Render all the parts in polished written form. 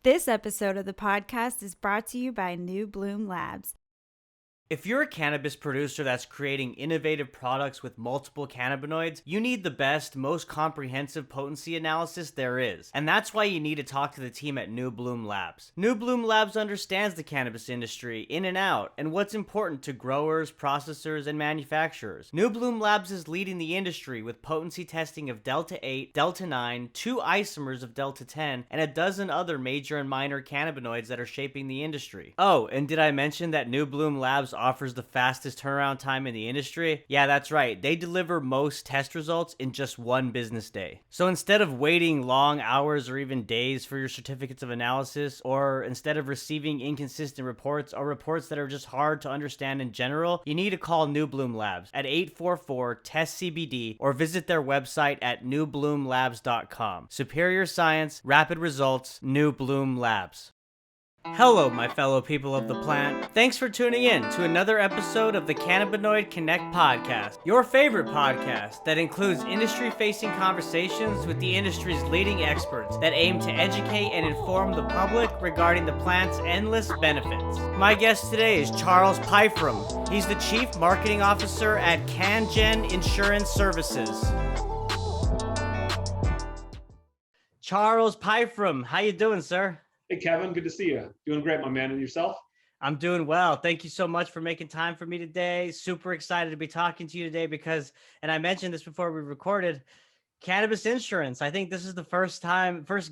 This episode of the podcast is brought to you by New Bloom Labs. If you're a cannabis producer that's creating innovative products with multiple cannabinoids, you need the best, most comprehensive potency analysis there is. And that's why you need to talk to the team at New Bloom Labs. New Bloom Labs understands the cannabis industry in and out and what's important to growers, processors, and manufacturers. New Bloom Labs is leading the industry with potency testing of Delta 8, Delta 9, 2 isomers of Delta 10, and a dozen other major and minor cannabinoids that are shaping the industry. Oh, and did I mention that New Bloom Labs offers the fastest turnaround time in the industry? Yeah, that's right. They deliver most test results in just 1 business day. So instead of waiting long hours or even days for your certificates of analysis, or instead of receiving inconsistent reports or reports that are just hard to understand in general, you need to call New Bloom Labs at 844-TEST-CBD or visit their website at newbloomlabs.com. Superior science, rapid results, New Bloom Labs. Hello, my fellow people of the plant. Thanks for tuning in to another episode of the Cannabinoid Connect podcast, your favorite podcast that includes industry-facing conversations with the industry's leading experts that aim to educate and inform the public regarding the plant's endless benefits. My guest today is Charles Pyfrom. He's the Chief Marketing Officer at CannGen Insurance Services. Charles Pyfrom, how you doing, sir? Hey, Kevin, good to see you. Doing great, my man. And yourself? I'm doing well. Thank you so much for making time for me today. Super excited to be talking to you today because, and I mentioned this before we recorded, cannabis insurance. I think this is the first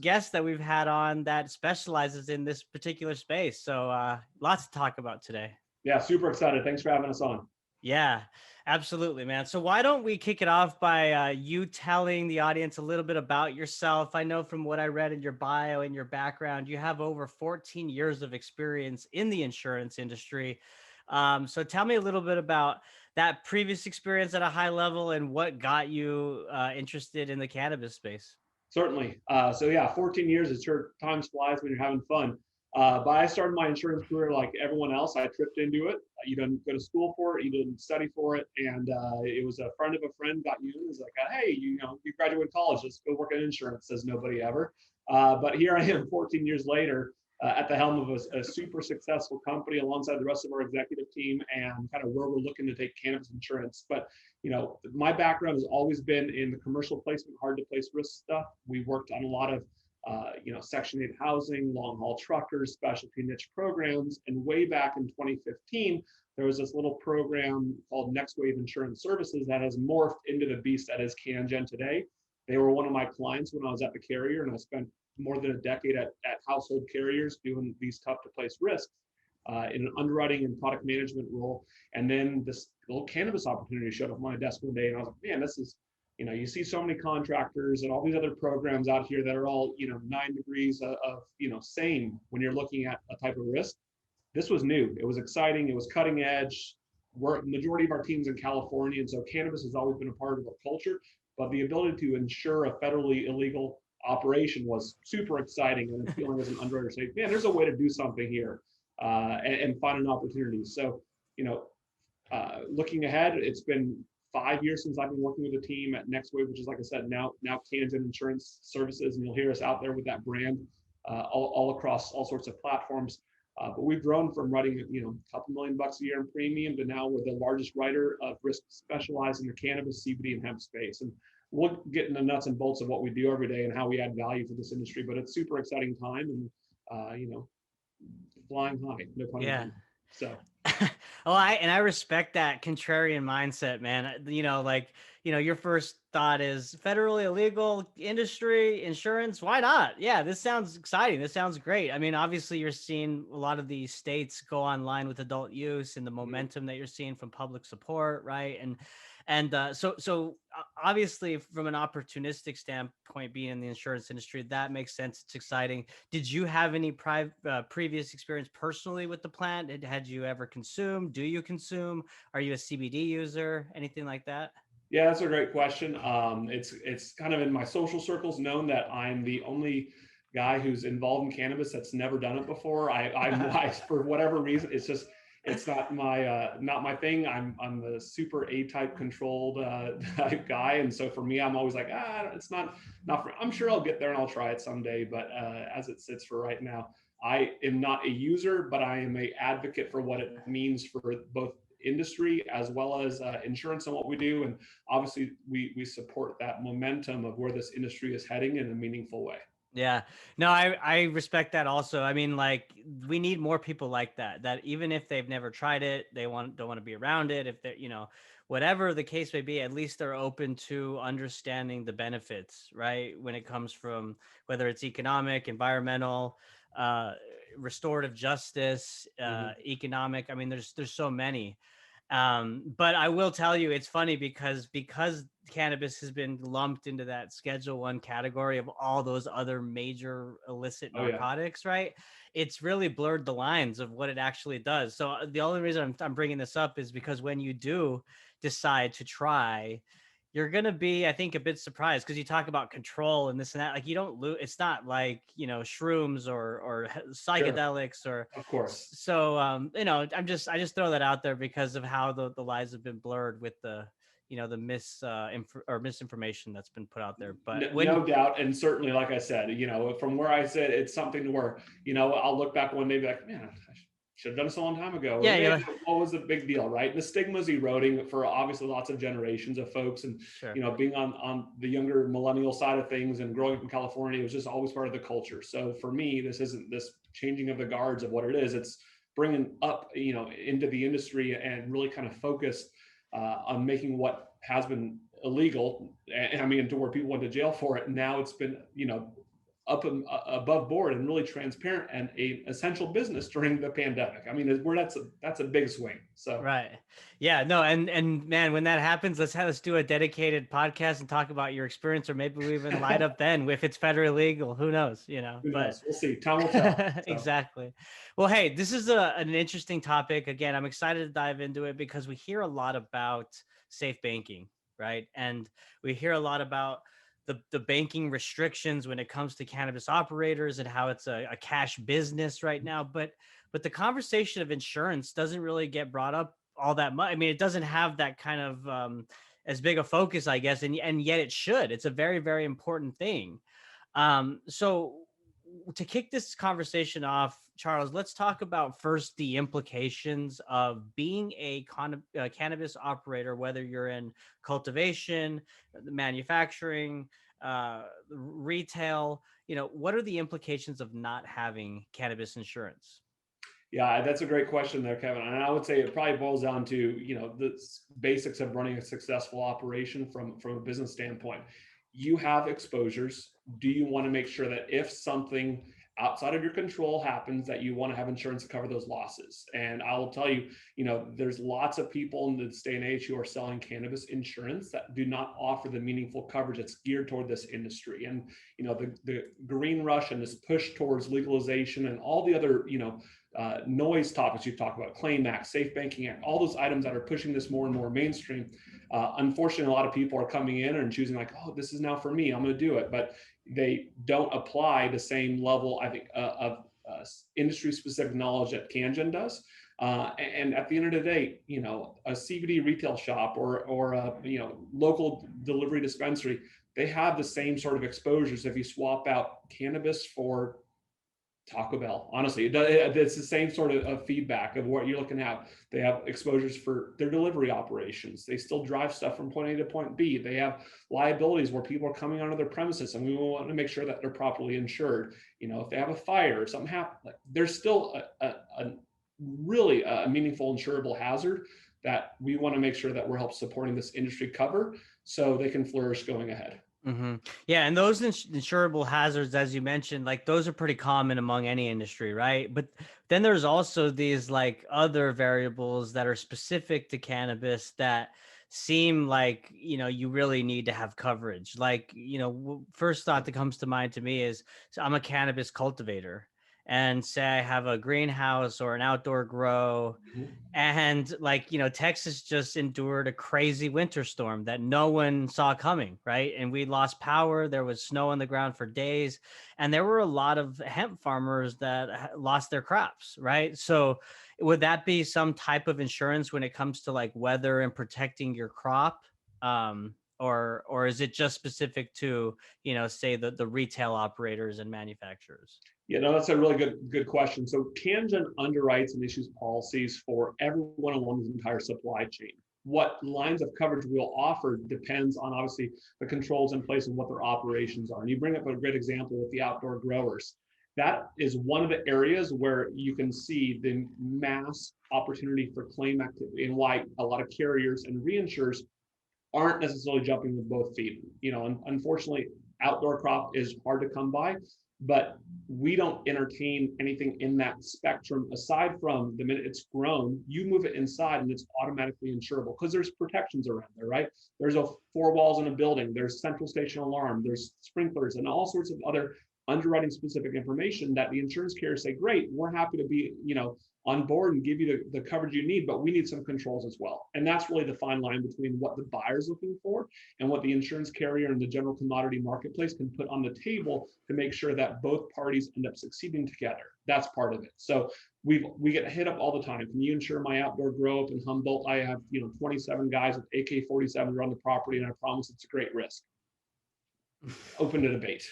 guest that we've had on that specializes in this particular space. So lots to talk about today. Yeah, super excited. Thanks for having us on. Yeah, absolutely, man. So why don't we kick it off by you telling the audience a little bit about yourself? I know from what I read in your bio and your background, you have over 14 years of experience in the insurance industry. So tell me a little bit about that previous experience at a high level and what got you interested in the cannabis space. Certainly. 14 years. It sure time flies when you're having fun. But I started my insurance career like everyone else. I tripped into it. You didn't go to school for it. You didn't study for it. And it was a friend of a friend got you in. It was like, hey, you graduated college. Let's go work in insurance. Says nobody ever. But here I am 14 years later at the helm of a super successful company alongside the rest of our executive team and kind of where we're looking to take cannabis insurance. But, my background has always been in the commercial placement, hard to place risk stuff. We worked on a lot of Section 8 housing, long haul truckers, specialty niche programs. And way back in 2015, there was this little program called Next Wave Insurance Services that has morphed into the beast that is CannGen today. They were one of my clients when I was at the carrier, and I spent more than a decade at household carriers doing these tough to place risks in an underwriting and product management role. And then this little cannabis opportunity showed up on my desk one day, and I was like, man, this is, you see so many contractors and all these other programs out here that are all, 9 degrees of same when you're looking at a type of risk. This was new. It was exciting. It was cutting edge. Majority of our teams in California, and so cannabis has always been a part of our culture. But the ability to insure a federally illegal operation was super exciting, and feeling as an underwriter, saying, man, there's a way to do something here and find an opportunity. So, looking ahead, it's been 5 years since I've been working with a team at Next Wave, which is, like I said, now CannGen Insurance Services, and you'll hear us out there with that brand all across all sorts of platforms. But we've grown from writing, a couple $1 million a year in premium to now we're the largest writer of risk specialized in the cannabis, CBD, and hemp space. And we'll get into the nuts and bolts of what we do every day and how we add value to this industry. But it's super exciting time, and flying high, no pun intended. So. I respect that contrarian mindset, man. Your first thought is federally illegal industry insurance. Why not? Yeah, this sounds exciting. This sounds great. I mean, obviously you're seeing a lot of these states go online with adult use and the momentum that you're seeing from public support, right? So obviously from an opportunistic standpoint, being in the insurance industry, that makes sense. It's exciting. Did you have any previous experience personally with the plant? Had you ever consumed? Do you consume? Are you a CBD user? Anything like that? Yeah, that's a great question. It's kind of in my social circles known that I'm the only guy who's involved in cannabis that's never done it before. I for whatever reason, it's just it's not my thing. I'm the super A-type controlled type guy, and so for me, I'm always like, it's not for. I'm sure I'll get there and I'll try it someday, but as it sits for right now, I am not a user, but I am a advocate for what it means for both industry as well as insurance and what we do, and obviously we support that momentum of where this industry is heading in a meaningful way. Yeah, no, I respect that also. I mean, like, we need more people like that, that even if they've never tried it, don't want to be around it. If they're, whatever the case may be, at least they're open to understanding the benefits, right? When it comes from whether it's economic, environmental, uh, restorative justice, Mm-hmm. economic. I mean, there's so many. But I will tell you, it's funny because cannabis has been lumped into that Schedule 1 category of all those other major illicit Oh yeah, narcotics, right? It's really blurred the lines of what it actually does. So the only reason I'm bringing this up is because when you do decide to try, you're going to be, I think, a bit surprised, because you talk about control and this and that. Like, you don't lose. It's not like, shrooms or sure, psychedelics or of course. so. I just throw that out there because of how the lines have been blurred with the the misinformation that's been put out there. But No doubt, and certainly, like I said, from where I said, it's something to where I'll look back one day and be like, man, I should have done this a long time ago, or yeah, man, yeah, what was the big deal, right? The stigma is eroding for obviously lots of generations of folks, and sure, being on the younger millennial side of things and growing up in California, it was just always part of the culture. So for me, this isn't this changing of the guards of what it is. It's bringing up into the industry and really kind of focused on making what has been illegal, and I mean, to where people went to jail for it. Now it's been, up and above board and really transparent and a essential business during the pandemic. I mean, where that's a big swing. So right, yeah, no, and man, when that happens, let's do a dedicated podcast and talk about your experience, or maybe we even light up then if it's federally legal. Who knows, who But knows? We'll see. Time will tell. So exactly. Well, hey, this is an interesting topic. Again, I'm excited to dive into it because we hear a lot about safe banking, right? And we hear a lot about the banking restrictions when it comes to cannabis operators and how it's a cash business right now. But the conversation of insurance doesn't really get brought up all that much. I mean, it doesn't have that kind of as big a focus, I guess, and yet it should. It's a very, very important thing. So to kick this conversation off, Charles, let's talk about first the implications of being a cannabis operator, whether you're in cultivation, manufacturing, retail. What are the implications of not having cannabis insurance? yeah, that's a great question there, Kevin. And I would say it probably boils down to the basics of running a successful operation from a business standpoint. You have exposures. Do you want to make sure that if something outside of your control happens, that you want to have insurance to cover those losses? And I will tell you, there's lots of people in this day and age who are selling cannabis insurance that do not offer the meaningful coverage that's geared toward this industry. And the green rush and this push towards legalization and all the other noise topics you've talked about, Claim Act, Safe Banking Act, all those items that are pushing this more and more mainstream. Unfortunately, a lot of people are coming in and choosing like, oh, this is now for me, I'm going to do it. But they don't apply the same level, I think, of industry-specific knowledge that CannGen does. And at the end of the day, a CBD retail shop or a local delivery dispensary, they have the same sort of exposures if you swap out cannabis for Taco Bell. Honestly, it's the same sort of feedback of what you're looking at. They have exposures for their delivery operations. They still drive stuff from point A to point B. They have liabilities where people are coming onto their premises, and we want to make sure that they're properly insured. If they have a fire or something happens, like, there's still a really a meaningful insurable hazard that we want to make sure that we're help supporting this industry cover so they can flourish going ahead. Mm-hmm. Yeah, and those insurable hazards, as you mentioned, like, those are pretty common among any industry, right? But then there's also these like other variables that are specific to cannabis that seem like you really need to have coverage. Like, first thought that comes to mind to me is, so I'm a cannabis cultivator, and say I have a greenhouse or an outdoor grow, Mhm. and like, Texas just endured a crazy winter storm that no one saw coming, right? And we lost power. There was snow on the ground for days. And there were a lot of hemp farmers that lost their crops, right? So would that be some type of insurance when it comes to like weather and protecting your crop? Or is it just specific to, say the retail operators and manufacturers? Yeah, no, that's a really good question. So CannGen underwrites and issues policies for everyone along the entire supply chain. What lines of coverage we'll offer depends on obviously the controls in place and what their operations are. And you bring up a great example with the outdoor growers. That is one of the areas where you can see the mass opportunity for claim activity and why a lot of carriers and reinsurers aren't necessarily jumping with both feet. Unfortunately, outdoor crop is hard to come by, but we don't entertain anything in that spectrum aside from the minute it's grown, you move it inside and it's automatically insurable because there's protections around there, right? There's a four walls in a building, there's central station alarm, there's sprinklers and all sorts of other underwriting specific information that the insurance carriers say, great, we're happy to be, on board and give you the coverage you need, but we need some controls as well. And that's really the fine line between what the buyer's looking for and what the insurance carrier and the general commodity marketplace can put on the table to make sure that both parties end up succeeding together. That's part of it. So we get hit up all the time. Can you insure my outdoor grow up in Humboldt? I have 27 guys with AK-47 around the property, and I promise it's a great risk. Open to debate.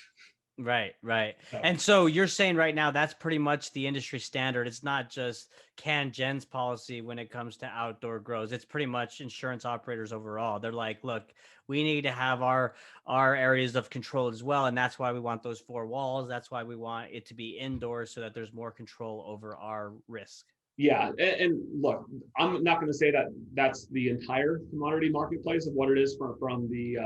Right, right. So, And so you're saying right now that's pretty much the industry standard. It's not just CannGen's policy when it comes to outdoor grows. It's pretty much insurance operators overall. They're like, look, we need to have our areas of control as well, and that's why we want those four walls. That's why we want it to be indoors so that there's more control over our risk. yeah, and look, I'm not going to say that that's the entire commodity marketplace of what it is from the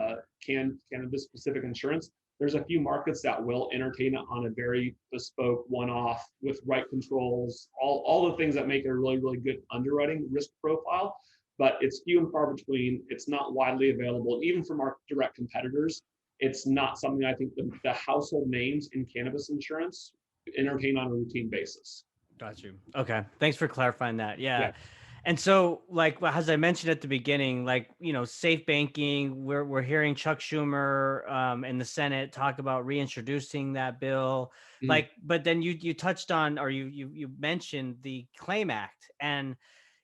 cannabis specific insurance. There's a few markets that will entertain it on a very bespoke one-off with right controls, all the things that make it a really, really good underwriting risk profile, but it's few and far between. It's not widely available. Even from our direct competitors, it's not something I think the household names in cannabis insurance entertain on a routine basis. Got you. Okay. Thanks for clarifying that. Yeah. Yeah. And so, like, as I mentioned at the beginning, like, safe banking, we're hearing Chuck Schumer in the Senate talk about reintroducing that bill. Mm. Like, but then you touched on, or you mentioned the Claim Act, and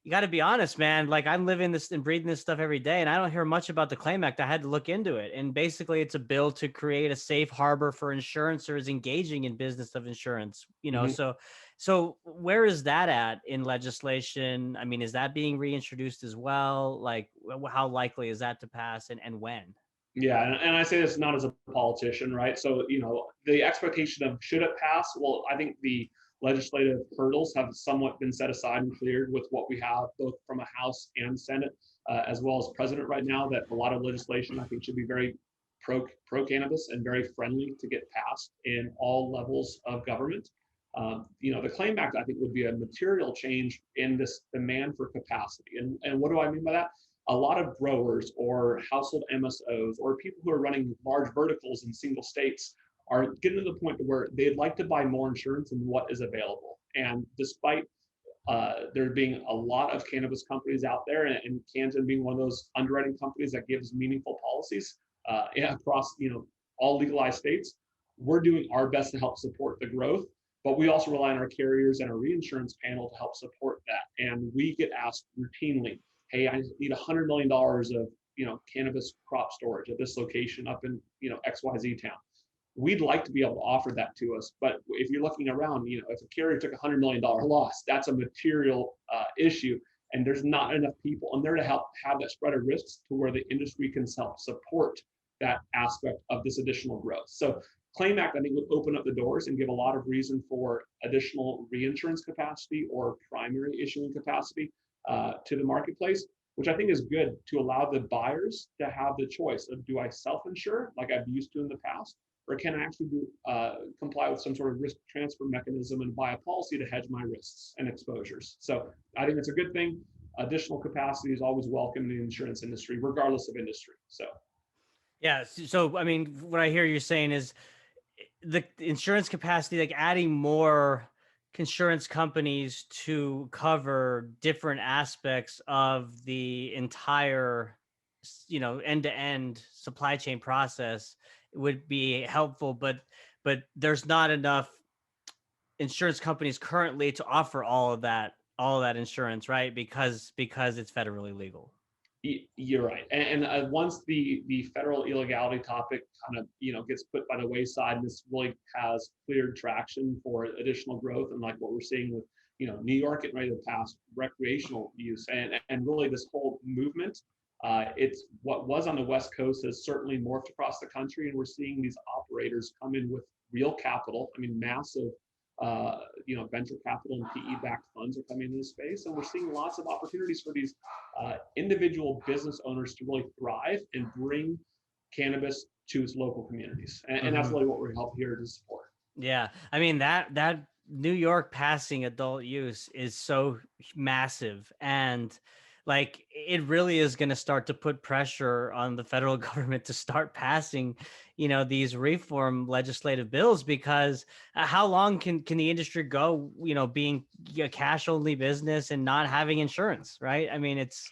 you got to be honest, man. Like, I'm living this and breathing this stuff every day, and I don't hear much about the Claim Act. I had to look into it, and basically, it's a bill to create a safe harbor for insurencers engaging in business of insurance. Mhm. So where is that at in legislation? I mean, is that being reintroduced as well? Like, how likely is that to pass, and when? Yeah, and I say this not as a politician, right? So, the expectation of should it pass? Well, I think the legislative hurdles have somewhat been set aside and cleared with what we have both from a House and Senate, as well as President right now. That a lot of legislation I think should be very pro cannabis and very friendly to get passed in all levels of government. The Claim Act I think would be a material change in this demand for capacity. And what do I mean by that? A lot of growers or household MSOs or people who are running large verticals in single states are getting to the point where they'd like to buy more insurance than what is available. And despite there being a lot of cannabis companies out there, and CannGen being one of those underwriting companies that gives meaningful policies across all legalized states, we're doing our best to help support the growth. But we also rely on our carriers and our reinsurance panel to help support that. And we get asked routinely, hey, I need $100 million of cannabis crop storage at this location up in XYZ town. We'd like to be able to offer that to us, but if you're looking around, if a carrier took $100 million loss, that's a material issue, and there's not enough people in there to help have that spread of risks to where the industry can help support that aspect of this additional growth. So Claim Act, I think, would open up the doors and give a lot of reason for additional reinsurance capacity or primary issuing capacity to the marketplace, which I think is good to allow the buyers to have the choice of, do I self-insure like I've used to in the past, or can I actually comply with some sort of risk transfer mechanism and buy a policy to hedge my risks and exposures? So I think it's a good thing. Additional capacity is always welcome in the insurance industry, regardless of industry. So Yeah. So, I mean, what I hear you saying is the insurance capacity, like adding more insurance companies to cover different aspects of the entire, end-to-end supply chain process would be helpful, but there's not enough insurance companies currently to offer all of that insurance, right? Because it's federally legal. You're right, and once the federal illegality topic kind of gets put by the wayside, this really has cleared traction for additional growth, and like what we're seeing with New York getting ready to pass recreational use, and really this whole movement, it's what was on the West Coast has certainly morphed across the country, and we're seeing these operators come in with real capital. I mean, massive venture capital and PE-backed funds are coming into the space, and we're seeing lots of opportunities for these individual business owners to really thrive and bring cannabis to its local communities, and that's really what we're here to support. Yeah, I mean that New York passing adult use is so massive, and like it really is going to start to put pressure on the federal government to start passing, these reform legislative bills, because how long can the industry go, being a cash only business and not having insurance, right? I mean, it's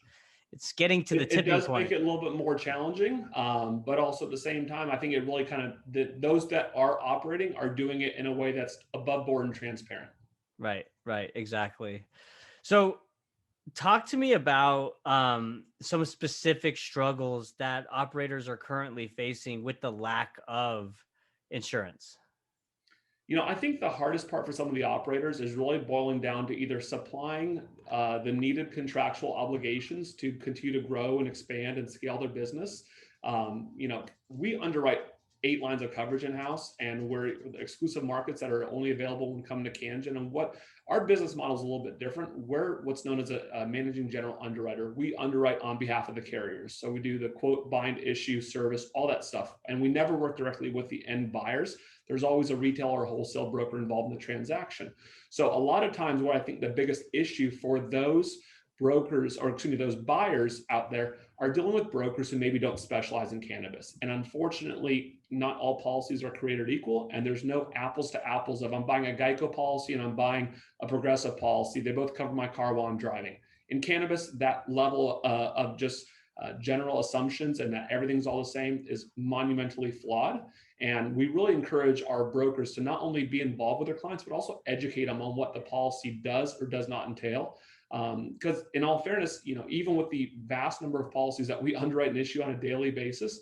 getting to the It tipping does make point. it a little bit more challenging, but also at the same time, I think it really kind of those that are operating are doing it in a way that's above board and transparent. Right, exactly. So talk to me about some specific struggles that operators are currently facing with the lack of insurance. I think the hardest part for some of the operators is really boiling down to either supplying the needed contractual obligations to continue to grow and expand and scale their business. We underwrite 8 lines of coverage in house, and we're exclusive markets that are only available when coming to CannGen. And what our business model is a little bit different. We're what's known as a managing general underwriter. We underwrite on behalf of the carriers. So we do the quote, bind, issue, service, all that stuff. And we never work directly with the end buyers. There's always a retail or wholesale broker involved in the transaction. So a lot of times what I think the biggest issue for those brokers, or excuse me, those buyers out there are dealing with brokers who maybe don't specialize in cannabis. And unfortunately, not all policies are created equal, and there's no apples to apples of I'm buying a Geico policy and I'm buying a Progressive policy. They both cover my car while I'm driving. In cannabis, that level of just general assumptions and that everything's all the same is monumentally flawed. And we really encourage our brokers to not only be involved with their clients, but also educate them on what the policy does or does not entail. Because in all fairness, even with the vast number of policies that we underwrite and issue on a daily basis,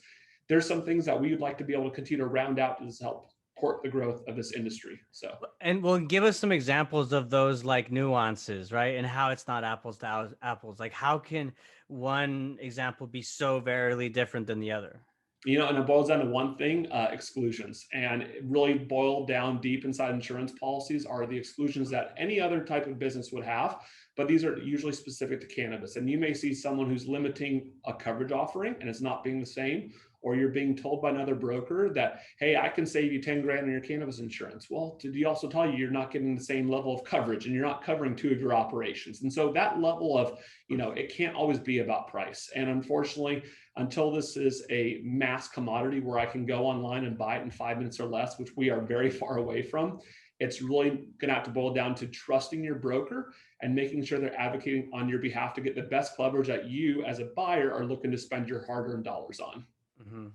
there's some things that we would like to be able to continue to round out to help support the growth of this industry. So, And well, give us some examples of those like nuances, right? And how it's not apples to apples. Like how can one example be so very different than the other? and it boils down to one thing, exclusions. And it really boiled down deep inside insurance policies are the exclusions that any other type of business would have, but these are usually specific to cannabis. And you may see someone who's limiting a coverage offering and it's not being the same, or you're being told by another broker that, hey, I can save you 10 grand on your cannabis insurance. Well, did he also tell you you're not getting the same level of coverage and you're not covering 2 of your operations? And so that level of, it can't always be about price. And unfortunately, until this is a mass commodity where I can go online and buy it in 5 minutes or less, which we are very far away from, it's really going to have to boil down to trusting your broker and making sure they're advocating on your behalf to get the best coverage that you as a buyer are looking to spend your hard-earned dollars on. Mm-hmm.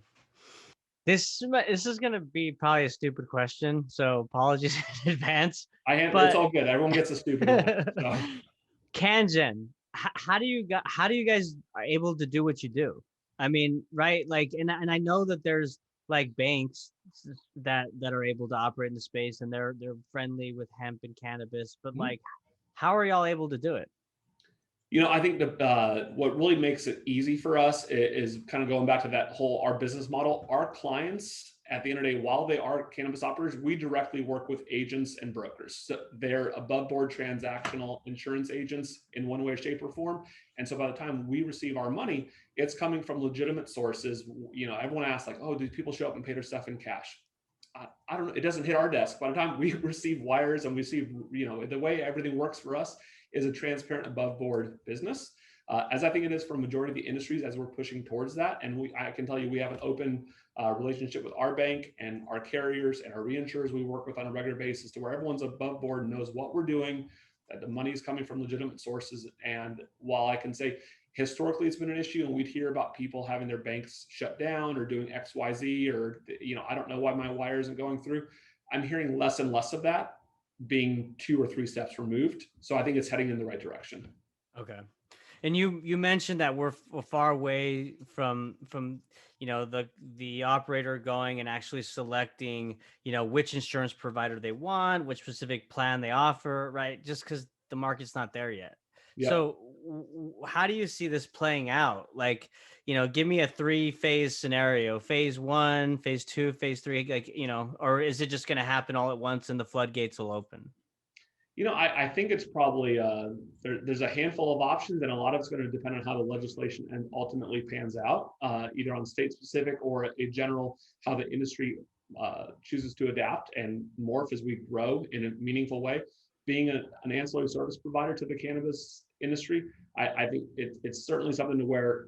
This is gonna be probably a stupid question, so apologies in advance. It's all good. Everyone gets a stupid one. So. CannGen, how do you guys are able to do what you do? I mean, right? Like, and I know that there's like banks that are able to operate in the space and they're friendly with hemp and cannabis, but like, how are y'all able to do it? I think what really makes it easy for us is kind of going back to that whole our business model. Our clients, at the end of the day, while they are cannabis operators, we directly work with agents and brokers. So they're above board transactional insurance agents in one way, shape, or form. And so by the time we receive our money, it's coming from legitimate sources. Everyone asks like, oh, do people show up and pay their stuff in cash? I don't know. It doesn't hit our desk. By the time we receive wires and we see, the way everything works for us is a transparent above board business. as I think it is for a majority of the industries as we're pushing towards that. And I can tell you, we have an open relationship with our bank and our carriers and our reinsurers we work with on a regular basis, to where everyone's above board and knows what we're doing, that the money is coming from legitimate sources. And while I can say historically it's been an issue, and we'd hear about people having their banks shut down or doing XYZ, or, I don't know why my wire isn't going through, I'm hearing less and less of that being 2 or 3 steps removed. So I think it's heading in the right direction. Okay. And you mentioned that we're far away from the operator going and actually selecting which insurance provider they want, which specific plan they offer, right? Just because the market's not there yet. Yeah. So how do you see this playing out? Like, give me a 3-phase scenario: phase 1, phase 2, phase 3, like, or is it just going to happen all at once and the floodgates will open? I think it's probably there's a handful of options, and a lot of it's going to depend on how the legislation and ultimately pans out, either on state specific or a general, how the industry chooses to adapt and morph as we grow in a meaningful way. Being an ancillary service provider to the cannabis industry, I think it's certainly something to where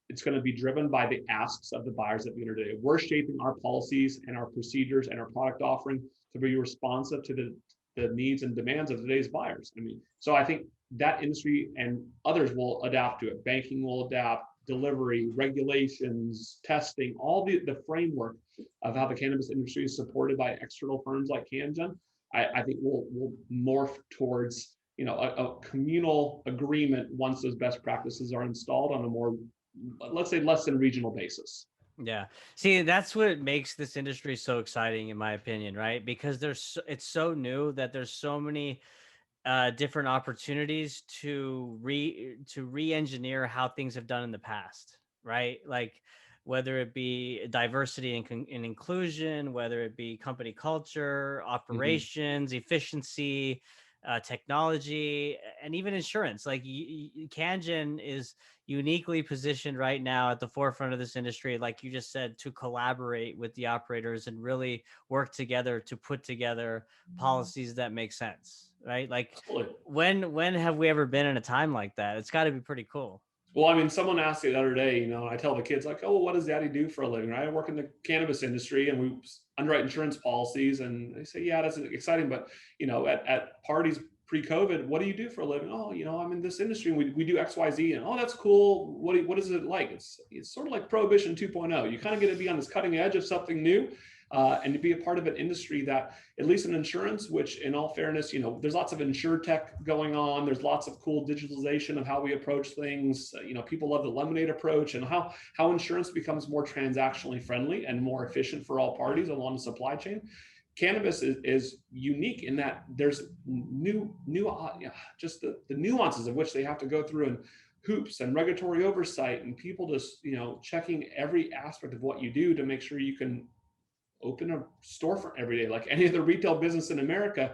it's going to be driven by the asks of the buyers at the end of the day. We're shaping our policies and our procedures and our product offering to be responsive to the needs and demands of today's buyers. So I think that industry and others will adapt to it. Banking will adapt, delivery, regulations, testing, all the framework of how the cannabis industry is supported by external firms like CannGen. I think will morph towards a communal agreement once those best practices are installed on a more, let's say, less than regional basis. Yeah. See, that's what makes this industry so exciting, in my opinion, right? Because it's so new that there's so many different opportunities to re-engineer how things have done in the past, right? Like, whether it be diversity and inclusion, whether it be company culture, Mm-hmm. operations, efficiency, technology, and even insurance. Like, CanGen is uniquely positioned right now at the forefront of this industry, like you just said, to collaborate with the operators and really work together to put together policies that make sense, right? Like, Absolutely. when have we ever been in a time like that? It's got to be pretty cool. Well, someone asked me the other day, I tell the kids, like, oh, well, what does daddy do for a living? Right? I work in the cannabis industry and we underwrite insurance policies. And they say, yeah, that's exciting. But, at parties pre-COVID, what do you do for a living? Oh, I'm in this industry and we do X, Y, Z. And, oh, that's cool. What is it like? It's sort of like Prohibition 2.0. You kind of get to be on this cutting edge of something new. And to be a part of an industry that, at least in insurance, which in all fairness, there's lots of insure tech going on. There's lots of cool digitalization of how we approach things. People love the lemonade approach and how insurance becomes more transactionally friendly and more efficient for all parties along the supply chain. Cannabis is unique in that there's just the nuances of which they have to go through, and hoops and regulatory oversight, and people just checking every aspect of what you do to make sure you can open a storefront every day like any other retail business in America.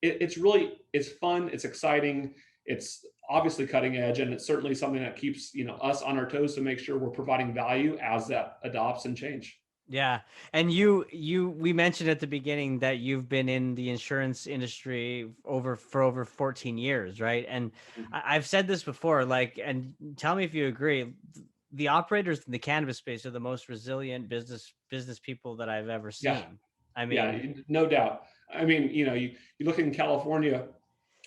It's fun, it's exciting, it's obviously cutting edge, and it's certainly something that keeps us on our toes to make sure we're providing value as that adopts and change. Yeah. And we mentioned at the beginning that you've been in the insurance industry for over 14 years, right? And I've said this before, like, and tell me if you agree, the operators in the cannabis space are the most resilient business people that I've ever Yeah, seen. I yeah, mean, no doubt. You look in California,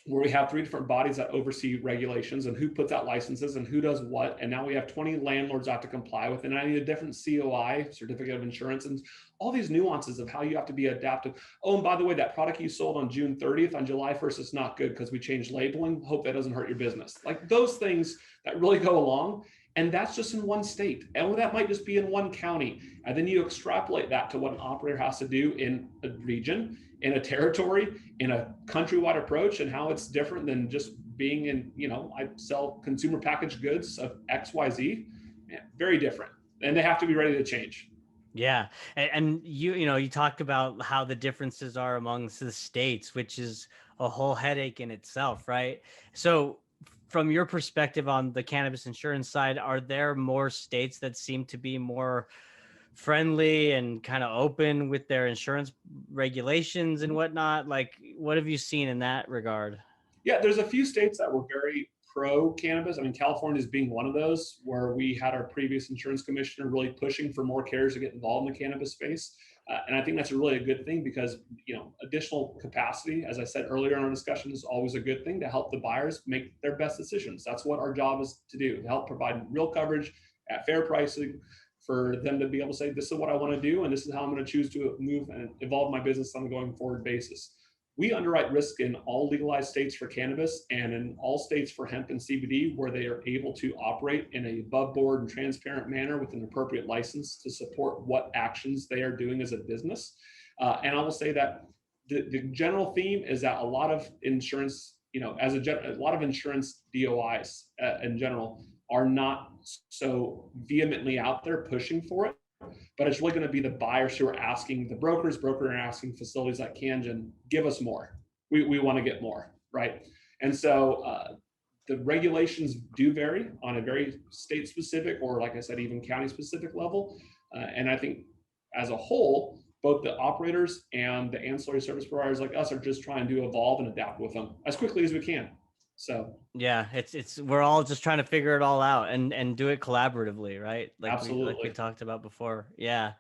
where we have 3 different bodies that oversee regulations and who puts out licenses and who does what. And now we have 20 landlords have to comply with, and I need a different COI, certificate of insurance, and all these nuances of how you have to be adaptive. Oh, and by the way, that product you sold on June 30th, on July 1st, is not good because we changed labeling. Hope that doesn't hurt your business. Like those things that really go along. And that's just in one state. And that might just be in one county. And then you extrapolate that to what an operator has to do in a region, in a territory, in a countrywide approach, and how it's different than just being in, I sell consumer packaged goods of XYZ. Man, very different. And they have to be ready to change. yeah. And you talked about how the differences are amongst the states, which is a whole headache in itself, right? So from your perspective on the cannabis insurance side, are there more states that seem to be more friendly and kind of open with their insurance regulations and whatnot? Like, what have you seen in that regard? Yeah, there's a few states that were very pro cannabis. I mean, California is being one of those where we had our previous insurance commissioner really pushing for more carriers to get involved in the cannabis space. And I think that's really a good thing because, additional capacity, as I said earlier in our discussion, is always a good thing to help the buyers make their best decisions. That's what our job is to do, to help provide real coverage at fair pricing for them to be able to say, this is what I want to do, and this is how I'm going to choose to move and evolve my business on a going forward basis. We underwrite risk in all legalized states for cannabis and in all states for hemp and CBD where they are able to operate in a above board and transparent manner with an appropriate license to support what actions they are doing as a business. And I will say that the general theme is that a lot of insurance, a lot of insurance DOIs in general are not so vehemently out there pushing for it. But it's really going to be the buyers who are asking the brokers are asking facilities like CannGen, give us more. We want to get more, right? And so the regulations do vary on a very state specific or, like I said, even county specific level. And I think as a whole, both the operators and the ancillary service providers like us are just trying to evolve and adapt with them as quickly as we can. So yeah, it's we're all just trying to figure it all out and do it collaboratively, right? Like we talked about before. Yeah.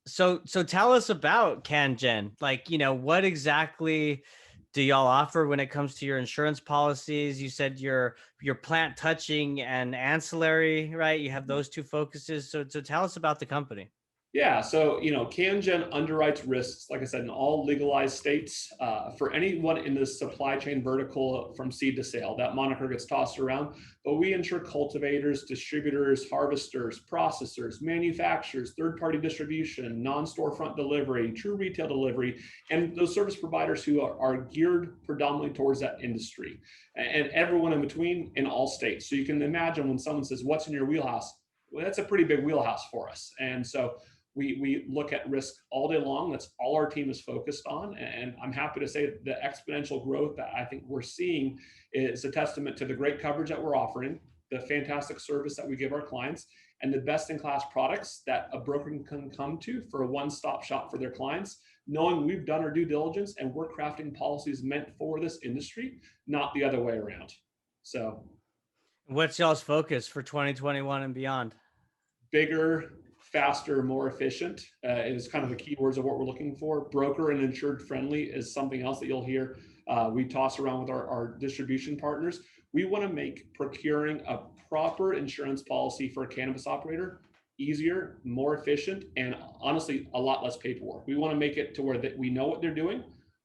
So tell us about CannGen. Like, what exactly do y'all offer when it comes to your insurance policies? You said your plant touching and ancillary, right? You have those two focuses. So tell us about the company. Yeah, so CannGen underwrites risks, like I said, in all legalized states for anyone in the supply chain vertical from seed to sale. That moniker gets tossed around, but we insure cultivators, distributors, harvesters, processors, manufacturers, third-party distribution, non-storefront delivery, true retail delivery, and those service providers who are geared predominantly towards that industry, and everyone in between in all states. So you can imagine when someone says, "What's in your wheelhouse?" Well, that's a pretty big wheelhouse for us, and so we look at risk all day long. That's all our team is focused on. And I'm happy to say the exponential growth that I think we're seeing is a testament to the great coverage that we're offering, the fantastic service that we give our clients, and the best in class products that a broker can come to for a one-stop shop for their clients, knowing we've done our due diligence and we're crafting policies meant for this industry, not the other way around. So what's y'all's focus for 2021 and beyond? Bigger, faster, more efficient is kind of the keywords of what we're looking for. Broker and insured friendly is something else that you'll hear we toss around with our distribution partners. We want to make procuring a proper insurance policy for a cannabis operator easier, more efficient, and honestly, a lot less paperwork. We want to make it to where that we know what they're doing,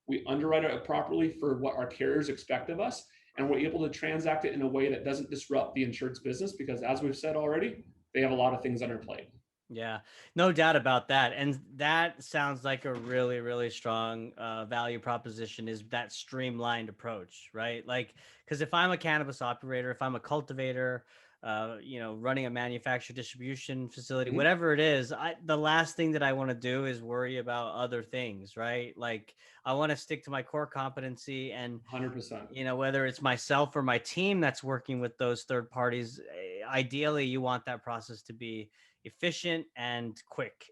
we underwrite it properly for what our carriers expect of us, and we're able to transact it in a way that doesn't disrupt the insurance business because, as we've said already, they have a lot of things on their plate. Yeah, no doubt about that. And that sounds like a really, really strong value proposition, is that streamlined approach, right? Like, because if I'm a cannabis operator, if I'm a cultivator, running a manufacturer distribution facility, whatever it is, the last thing that I want to do is worry about other things, right? Like, I want to stick to my core competency, and 100%. Whether it's myself or my team that's working with those third parties, ideally you want that process to be efficient and quick.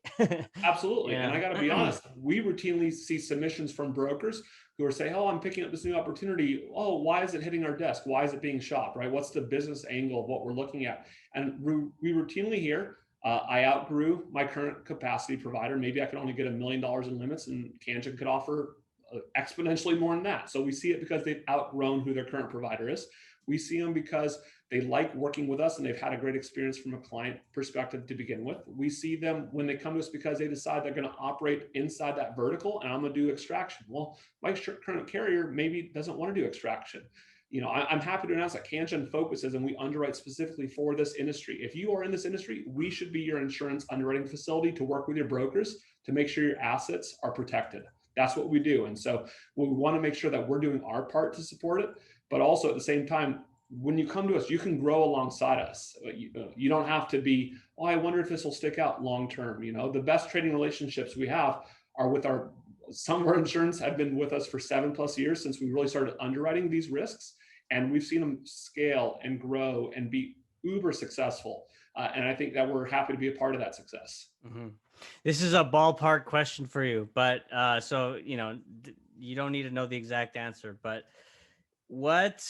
Absolutely. And I got to be honest, we routinely see submissions from brokers who are saying, "Oh, I'm picking up this new opportunity. Oh, why is it hitting our desk? Why is it being shopped? Right? What's the business angle of what we're looking at?" And we routinely hear, "I outgrew my current capacity provider. Maybe I can only get $1 million in limits, and CannGen could offer exponentially more than that." So we see it because they've outgrown who their current provider is. We see them because they like working with us and they've had a great experience from a client perspective to begin with. We see them when they come to us because they decide they're going to operate inside that vertical and I'm going to do extraction. Well, my current carrier maybe doesn't want to do extraction. I'm happy to announce that CannGen focuses and we underwrite specifically for this industry. If you are in this industry, we should be your insurance underwriting facility to work with your brokers to make sure your assets are protected. That's what we do. And so we want to make sure that we're doing our part to support it, but also at the same time, when you come to us, you can grow alongside us. You don't have to be, "Oh, I wonder if this will stick out long term." The best trading relationships we have are with some of our insurance have been with us for 7+ years since we really started underwriting these risks. And we've seen them scale and grow and be uber successful. And I think that we're happy to be a part of that success. Mm-hmm. This is a ballpark question for you, but so, you don't need to know the exact answer, but what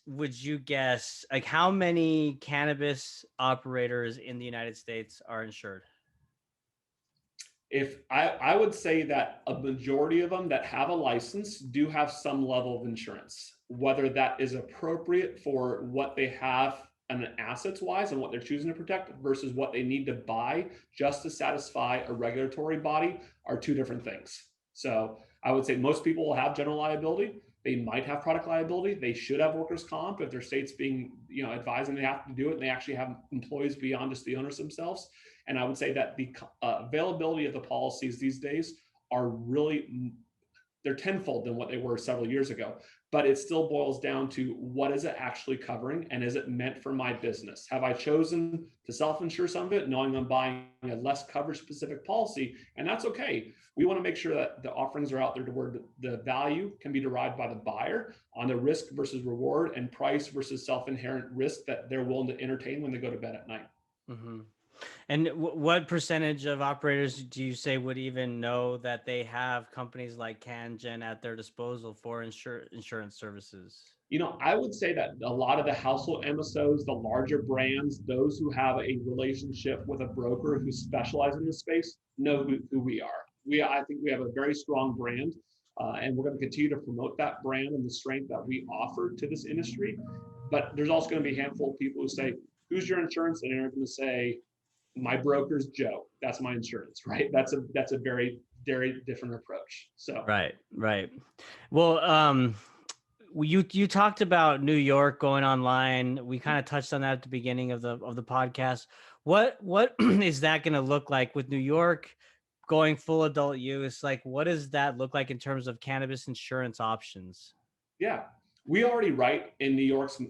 would you guess, like how many cannabis operators in the United States are insured? If I would say that a majority of them that have a license do have some level of insurance, whether that is appropriate for what they have and assets wise and what they're choosing to protect versus what they need to buy just to satisfy a regulatory body are two different things. So I would say most people will have general liability. They might have product liability. They should have workers' comp if their state's being, advising they have to do it and they actually have employees beyond just the owners themselves. And I would say that the availability of the policies these days are really, they're tenfold than what they were several years ago. But it still boils down to what is it actually covering and is it meant for my business? Have I chosen to self-insure some of it, knowing I'm buying a less coverage specific policy? And that's okay. We want to make sure that the offerings are out there to where the value can be derived by the buyer on the risk versus reward and price versus self-inherent risk that they're willing to entertain when they go to bed at night. Mm-hmm. And what percentage of operators do you say would even know that they have companies like CannGen at their disposal for insurance services? I would say that a lot of the household MSOs, the larger brands, those who have a relationship with a broker who specializes in this space, know who we are. I think we have a very strong brand, and we're going to continue to promote that brand and the strength that we offer to this industry. But there's also going to be a handful of people who say, "Who's your insurance?" And they're going to say, "My broker's Joe. That's my insurance." Right? That's a very very different approach. So Right. Well, you talked about New York going online. We kind of touched on that at the beginning of the podcast. What is that going to look like with New York going full adult use? Like, what does that look like in terms of cannabis insurance options? yeah, we already write in New York's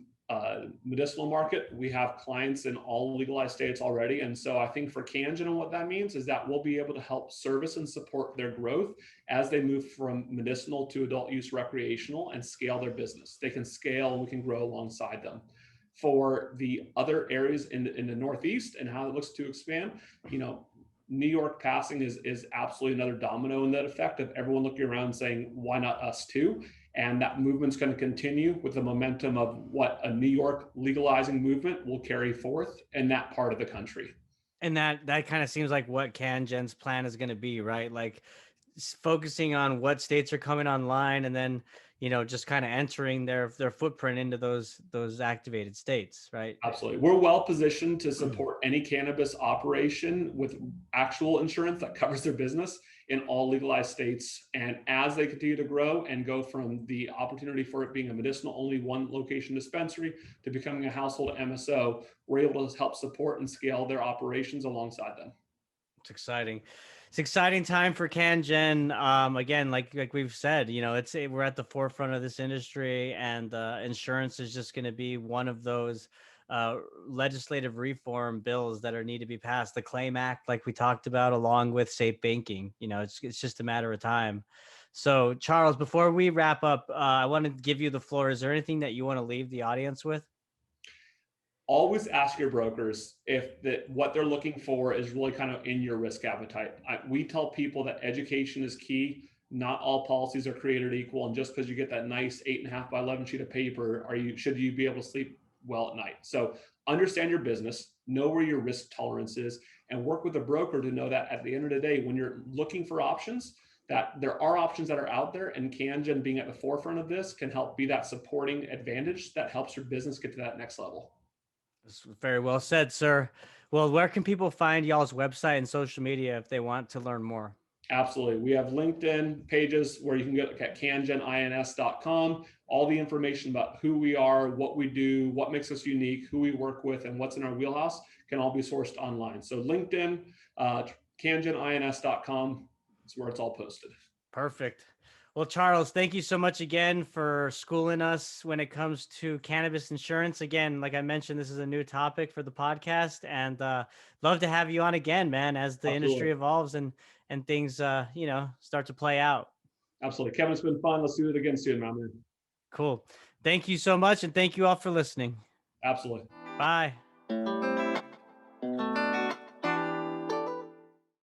medicinal market. We have clients in all legalized states already. And so I think for CannGen, and what that means is that we'll be able to help service and support their growth as they move from medicinal to adult use recreational and scale their business. They can scale and we can grow alongside them. For the other areas in the Northeast and how it looks to expand, New York passing is absolutely another domino in that effect of everyone looking around and saying, why not us too? And that movement's going to continue with the momentum of what a New York legalizing movement will carry forth in that part of the country. And that kind of seems like what CannGen's plan is going to be, right? Like focusing on what states are coming online and then, just kind of entering their footprint into those activated states, right? Absolutely. We're well positioned to support any cannabis operation with actual insurance that covers their business in all legalized states. And as they continue to grow and go from the opportunity for it being a medicinal only one location dispensary to becoming a household MSO, we're able to help support and scale their operations alongside them. It's exciting. It's exciting time for CannGen. Again, like we've said, we're at the forefront of this industry, and insurance is just going to be one of those legislative reform bills that need to be passed. The Claim Act, like we talked about, along with safe banking. It's just a matter of time. So, Charles, before we wrap up, I want to give you the floor. Is there anything that you want to leave the audience with? Always ask your brokers if what they're looking for is really kind of in your risk appetite. We tell people that education is key. Not all policies are created equal, and just because you get that nice 8.5 by 11 sheet of paper, should you be able to sleep well at night? So understand your business, know where your risk tolerance is, and work with a broker to know that at the end of the day, when you're looking for options, that there are options that are out there, and CannGen being at the forefront of this can help be that supporting advantage that helps your business get to that next level. That's very well said, sir. Well, where can people find y'all's website and social media if they want to learn more? Absolutely. We have LinkedIn pages where you can go at CannGenINS.com. All the information about who we are, what we do, what makes us unique, who we work with, and what's in our wheelhouse can all be sourced online. So LinkedIn, CannGenINS.com is where it's all posted. Perfect. Well, Charles, thank you so much again for schooling us when it comes to cannabis insurance. Again, like I mentioned, this is a new topic for the podcast, and love to have you on again, man, as the industry evolves and things, start to play out. Absolutely. Kevin, it's been fun. Let's do it again soon, man. Cool. Thank you so much, and thank you all for listening. Absolutely. Bye.